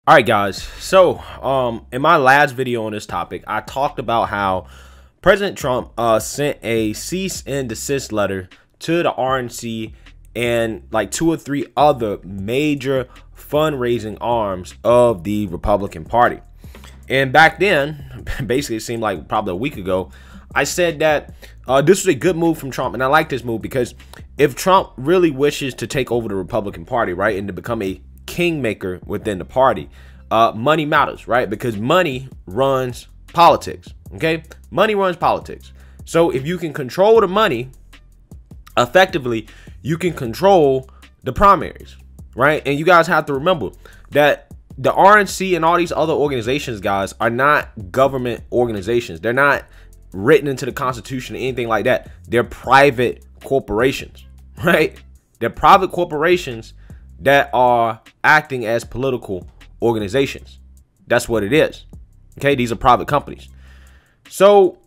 All right, guys. So, in my last video on this topic, I talked about how President Trump sent a cease and desist letter to the RNC and like 2 or 3 other major fundraising arms of the Republican Party. And back then, basically, it seemed like probably a week ago, I said that this was a good move from Trump. And I like this move because if Trump really wishes to take over the Republican Party, right, and to become a kingmaker within the party, money matters, right? Because money runs politics. Okay, money runs politics. So if you can control the money effectively, you can control the primaries, right? And you guys have to remember that the RNC and all these other organizations, guys, are not government organizations. They're not written into the Constitution or anything like that. They're private corporations, right? They're private corporations that are acting as political organizations. That's what it is. Okay, these are private companies. So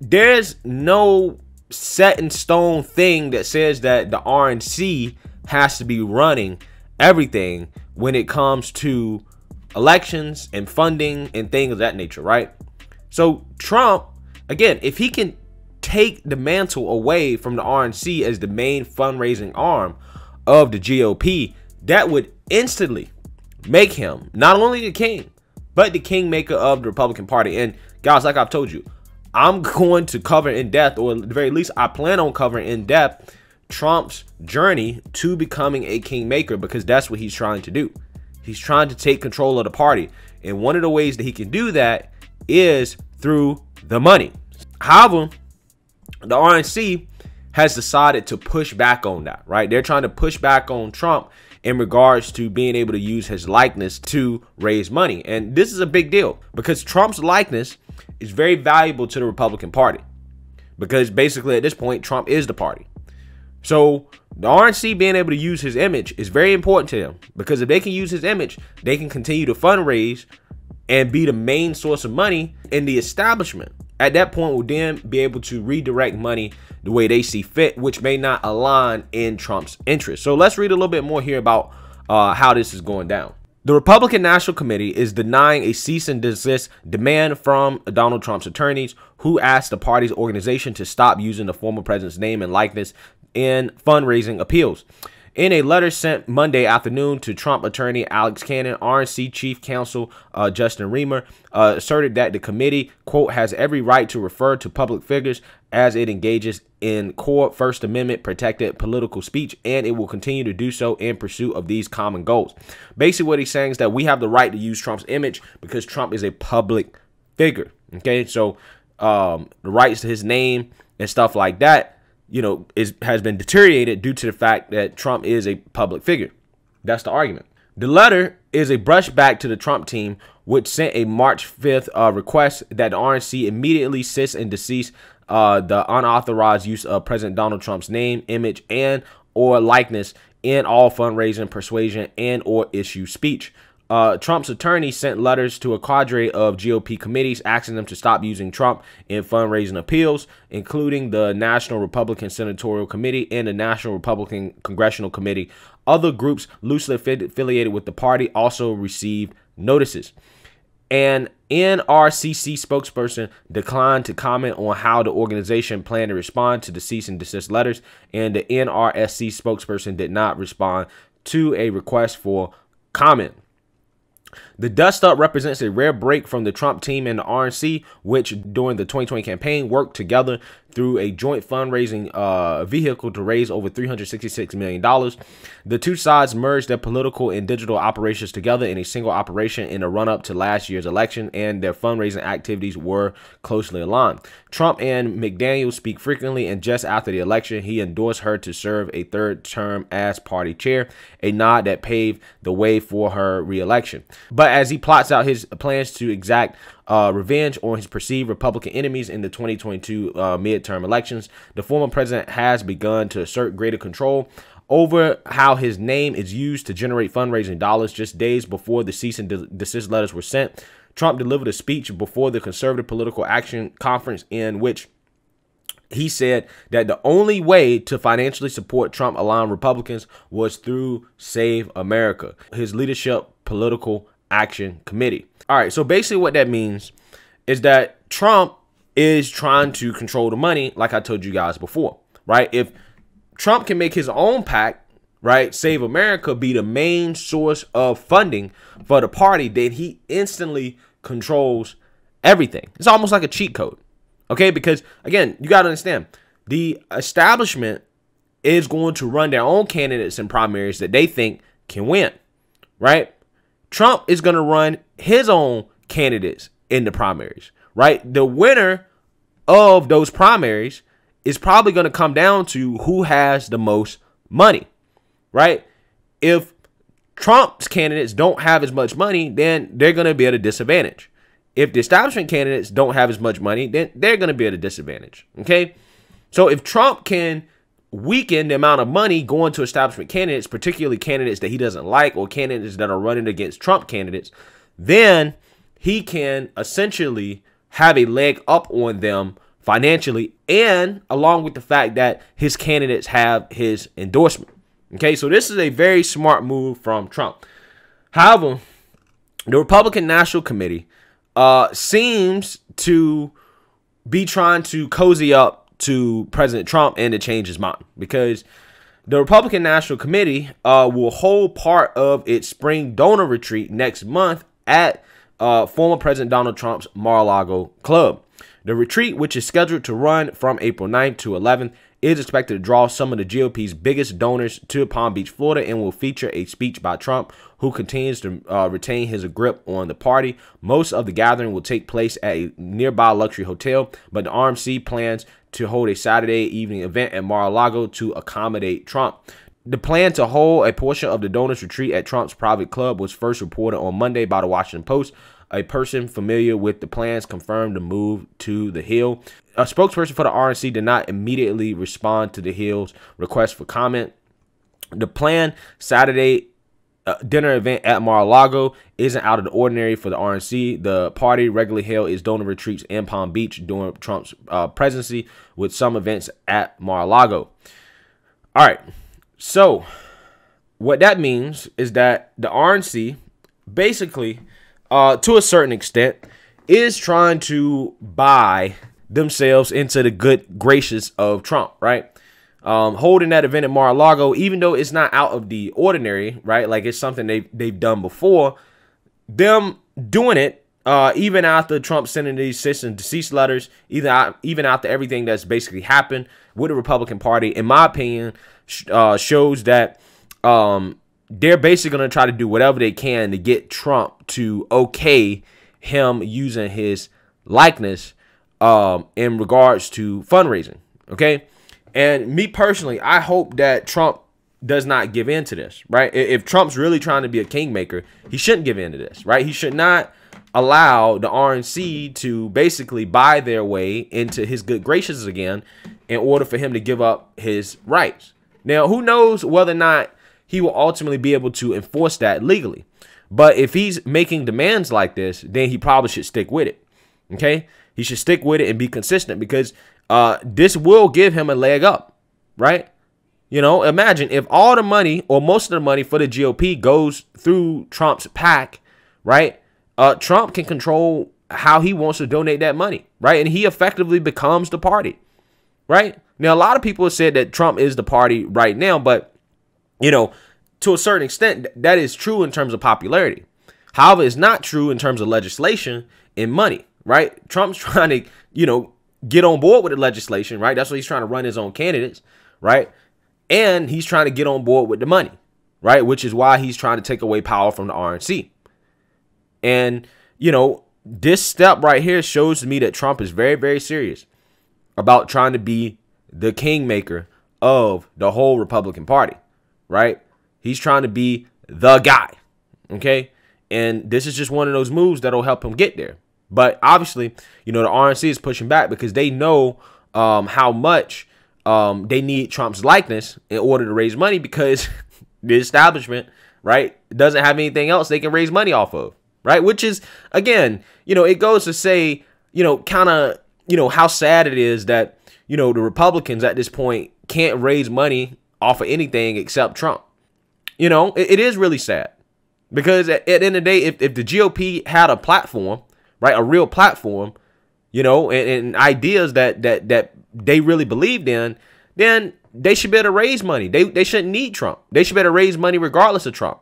there's no set in stone thing that says that the RNC has to be running everything when it comes to elections and funding and things of that nature, right? So Trump, again, if he can take the mantle away from the RNC as the main fundraising arm of the GOP, that would instantly make him not only the king, but the kingmaker of the Republican Party. And guys, like I've told you, I'm going to cover in depth, or at the very least, I plan on covering in depth Trump's journey to becoming a kingmaker, because that's what he's trying to do. He's trying to take control of the party. And one of the ways that he can do that is through the money. However, the RNC has decided to push back on that, right? They're trying to push back on Trump in regards to being able to use his likeness to raise money. And this is a big deal because Trump's likeness is very valuable to the Republican Party, because basically at this point, Trump is the party. So the RNC being able to use his image is very important to them, because if they can use his image, they can continue to fundraise and be the main source of money, in the establishment at that point will then be able to redirect money the way they see fit, which may not align in Trump's interest. So let's read a little bit more here about how this is going down. The Republican National Committee is denying a cease and desist demand from Donald Trump's attorneys, who asked the party's organization to stop using the former president's name and likeness in fundraising appeals. In a letter sent Monday afternoon to Trump attorney Alex Cannon, RNC chief counsel Justin Riemer asserted that the committee, quote, has every right to refer to public figures as it engages in core First Amendment protected political speech, and it will continue to do so in pursuit of these common goals. Basically, what he's saying is that we have the right to use Trump's image because Trump is a public figure. Okay, so the rights to his name and stuff like that, you know, has been deteriorated due to the fact that Trump is a public figure. That's the argument. The letter is a brushback to the Trump team, which sent a March 5th request that the RNC immediately cease and desist the unauthorized use of President Donald Trump's name, image, and or likeness in all fundraising, persuasion, and or issue speech. Trump's attorney sent letters to a cadre of GOP committees asking them to stop using Trump in fundraising appeals, including the National Republican Senatorial Committee and the National Republican Congressional Committee. Other groups loosely affiliated with the party also received notices. An NRCC spokesperson declined to comment on how the organization planned to respond to the cease and desist letters, and the NRSC spokesperson did not respond to a request for comment. The dust-up represents a rare break from the Trump team and the RNC, which during the 2020 campaign worked together through a joint fundraising vehicle to raise over $366 million. The two sides merged their political and digital operations together in a single operation in the run-up to last year's election, and their fundraising activities were closely aligned. Trump and McDaniel speak frequently, and just after the election, he endorsed her to serve a third term as party chair, a nod that paved the way for her re-election. But as he plots out his plans to exact revenge on his perceived Republican enemies in the 2022 midterm elections, the former president has begun to assert greater control over how his name is used to generate fundraising dollars. Just days before the cease and desist letters were sent, Trump delivered a speech before the Conservative Political Action Conference in which he said that the only way to financially support Trump-aligned Republicans was through Save America, his leadership political Action Committee. All right, so basically what that means is that Trump is trying to control the money, like I told you guys before, right? If Trump can make his own PAC, right, Save America, be the main source of funding for the party, then he instantly controls everything. It's almost like a cheat code, okay? Because, again, you got to understand, the establishment is going to run their own candidates in primaries that they think can win, right? Trump is going to run his own candidates in the primaries, right? The winner of those primaries is probably going to come down to who has the most money, right? If Trump's candidates don't have as much money, then they're going to be at a disadvantage. If the establishment candidates don't have as much money, then they're going to be at a disadvantage, okay? So if Trump can weaken the amount of money going to establishment candidates, particularly candidates that he doesn't like or candidates that are running against Trump candidates, then he can essentially have a leg up on them financially, and along with the fact that his candidates have his endorsement. Okay, so this is a very smart move from Trump. However, the Republican National Committee seems to be trying to cozy up to President Trump and to change his mind, because the Republican National Committee will hold part of its spring donor retreat next month at former President Donald Trump's Mar-a-Lago club. The retreat, which is scheduled to run from April 9th to 11th, is expected to draw some of the GOP's biggest donors to Palm Beach, Florida, and will feature a speech by Trump, who continues to retain his grip on the party. Most of the gathering will take place at a nearby luxury hotel, but the RNC plans to hold a Saturday evening event at Mar-a-Lago to accommodate Trump. The plan to hold a portion of the donors retreat at Trump's private club was first reported on Monday by the Washington Post. A person familiar with the plans confirmed the move to the Hill. A spokesperson for the RNC did not immediately respond to the Hill's request for comment. The planned Saturday dinner event at Mar-a-Lago isn't out of the ordinary for the RNC. The party regularly held its donor retreats in Palm Beach during Trump's presidency, with some events at Mar-a-Lago. All right, so what that means is that the RNC basically, to a certain extent, is trying to buy themselves into the good graces of Trump, right? Holding that event at Mar-a-Lago, even though it's not out of the ordinary, right? Like, it's something they've done before. Them doing it, even after Trump sending these cease-and-desist letters, even after everything that's basically happened with the Republican Party, in my opinion, shows that they're basically going to try to do whatever they can to get Trump to okay him using his likeness in regards to fundraising, okay? And me personally, I hope that Trump does not give in to this, right? If Trump's really trying to be a kingmaker, he shouldn't give in to this, right? He should not allow the RNC to basically buy their way into his good graces again in order for him to give up his rights. Now, who knows whether or not he will ultimately be able to enforce that legally. But if he's making demands like this, then he probably should stick with it, okay? He should stick with it and be consistent, because this will give him a leg up, right? You know, imagine if all the money or most of the money for the GOP goes through Trump's PAC, right? Trump can control how he wants to donate that money, right? And he effectively becomes the party, right? Now, a lot of people have said that Trump is the party right now, but, you know, to a certain extent, that is true in terms of popularity. However, it's not true in terms of legislation and money, right? Trump's trying to, you know, get on board with the legislation, right? That's why he's trying to run his own candidates, right? And he's trying to get on board with the money, right? Which is why he's trying to take away power from the RNC. And, you know, this step right here shows to me that Trump is very, very serious about trying to be the kingmaker of the whole Republican Party, right? He's trying to be the guy, okay? And this is just one of those moves that'll help him get there. But obviously, you know, the RNC is pushing back because they know how much they need Trump's likeness in order to raise money, because the establishment, right, doesn't have anything else they can raise money off of, right? Which is, again, you know, it goes to say, you know, kind of, you know, how sad it is that, you know, the Republicans at this point can't raise money off of anything except Trump. You know, it is really sad. Because at the end of the day, if the GOP had a platform, right, a real platform, you know, and ideas that they really believed in, then they should be able to raise money. They shouldn't need Trump. They should be able to raise money regardless of Trump.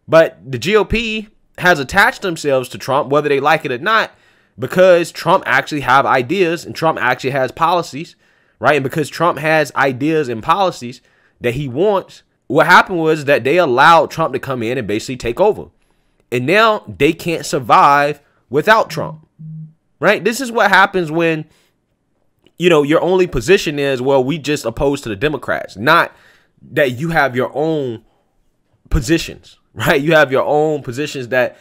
But the GOP has attached themselves to Trump, whether they like it or not, because Trump actually have ideas and Trump actually has policies, right? And because Trump has ideas and policies that he wants, what happened was that they allowed Trump to come in and basically take over. And now they can't survive without Trump, right? This is what happens when, you know, your only position is, well, we just oppose to the Democrats, not that you have your own positions, right? You have your own positions that,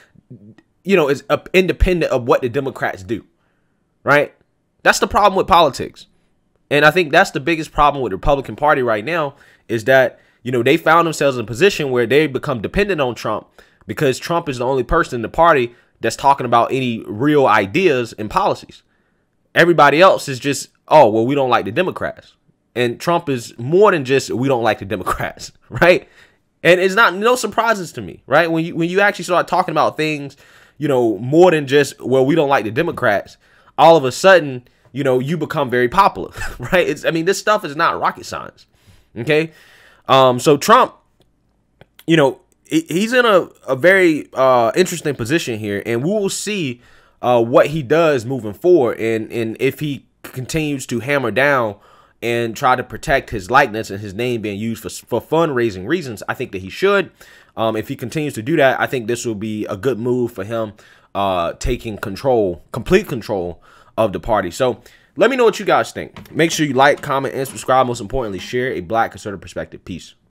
you know, is independent of what the Democrats do, right? That's the problem with politics. And I think that's the biggest problem with the Republican Party right now is that, you know, they found themselves in a position where they become dependent on Trump because Trump is the only person in the party that's talking about any real ideas and policies. Everybody else is just, oh, well, we don't like the Democrats. And Trump is more than just, we don't like the Democrats, right? And it's not no surprises to me, right? When you actually start talking about things, you know, more than just, well, we don't like the Democrats, all of a sudden, you know, you become very popular, right? I mean, this stuff is not rocket science, okay? So Trump, you know, he's in a very interesting position here, and we will see what he does moving forward, and if he continues to hammer down and try to protect his likeness and his name being used for fundraising reasons. I think that he should. If he continues to do that, I think this will be a good move for him taking control, complete control of the party. So let me know what you guys think. Make sure you like, comment, and subscribe. Most importantly, share a Black conservative perspective. Peace.